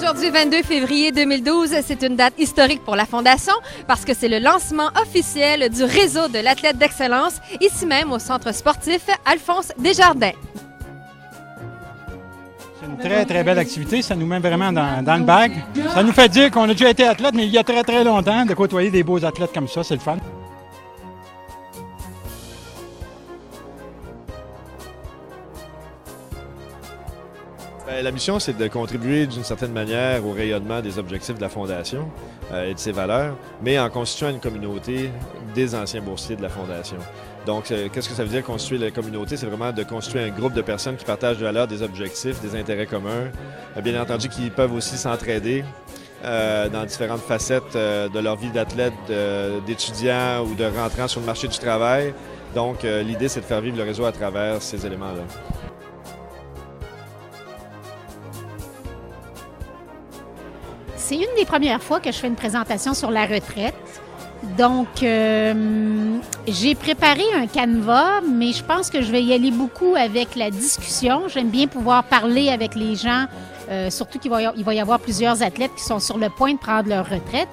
Aujourd'hui, 22 février 2012, c'est une date historique pour la Fondation parce que c'est le lancement officiel du réseau de l'athlète d'excellence, ici même au centre sportif Alphonse Desjardins. C'est une très, très belle activité. Ça nous met vraiment dans le bag. Ça nous fait dire qu'on a déjà été athlète, mais il y a très, très longtemps, de côtoyer des beaux athlètes comme ça, c'est le fun. La mission, c'est de contribuer d'une certaine manière au rayonnement des objectifs de la Fondation et de ses valeurs, mais en constituant une communauté des anciens boursiers de la Fondation. Donc, qu'est-ce que ça veut dire constituer la communauté? C'est vraiment de constituer un groupe de personnes qui partagent des valeurs, des objectifs, des intérêts communs, bien entendu qui peuvent aussi s'entraider dans différentes facettes de leur vie d'athlète, d'étudiant ou de rentrant sur le marché du travail. Donc, l'idée, c'est de faire vivre le réseau à travers ces éléments-là. C'est une des premières fois que je fais une présentation sur la retraite. Donc, j'ai préparé un canevas, mais je pense que je vais y aller beaucoup avec la discussion. J'aime bien pouvoir parler avec les gens, surtout qu'il va y avoir plusieurs athlètes qui sont sur le point de prendre leur retraite.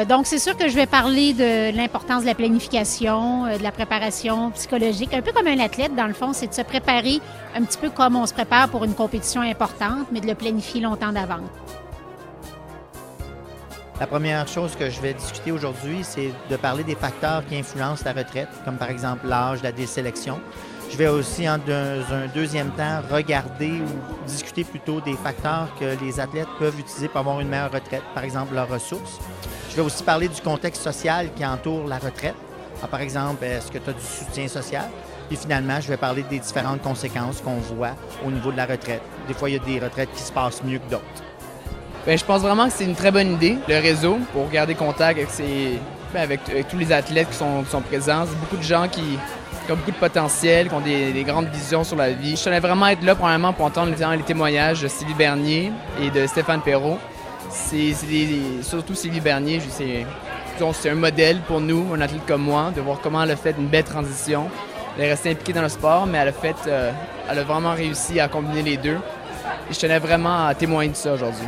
Donc, c'est sûr que je vais parler de l'importance de la planification, de la préparation psychologique. Un peu comme un athlète, dans le fond, c'est de se préparer un petit peu comme on se prépare pour une compétition importante, mais de le planifier longtemps d'avance. La première chose que je vais discuter aujourd'hui, c'est de parler des facteurs qui influencent la retraite, comme par exemple l'âge, la désélection. Je vais aussi, dans un deuxième temps, regarder ou discuter plutôt des facteurs que les athlètes peuvent utiliser pour avoir une meilleure retraite, par exemple leurs ressources. Je vais aussi parler du contexte social qui entoure la retraite. Alors, par exemple, est-ce que tu as du soutien social? Et finalement, je vais parler des différentes conséquences qu'on voit au niveau de la retraite. Des fois, il y a des retraites qui se passent mieux que d'autres. Bien, je pense vraiment que c'est une très bonne idée, le réseau, pour garder contact avec tous les athlètes qui sont présents. C'est beaucoup de gens qui ont beaucoup de potentiel, qui ont des grandes visions sur la vie. Je tenais vraiment à être là, premièrement, pour entendre les témoignages de Sylvie Bernier et de Stéphane Perrault. Surtout Sylvie Bernier, c'est un modèle pour nous, un athlète comme moi, de voir comment elle a fait une belle transition. Elle est restée impliquée dans le sport, mais elle a vraiment réussi à combiner les deux. Et je tenais vraiment à témoigner de ça aujourd'hui.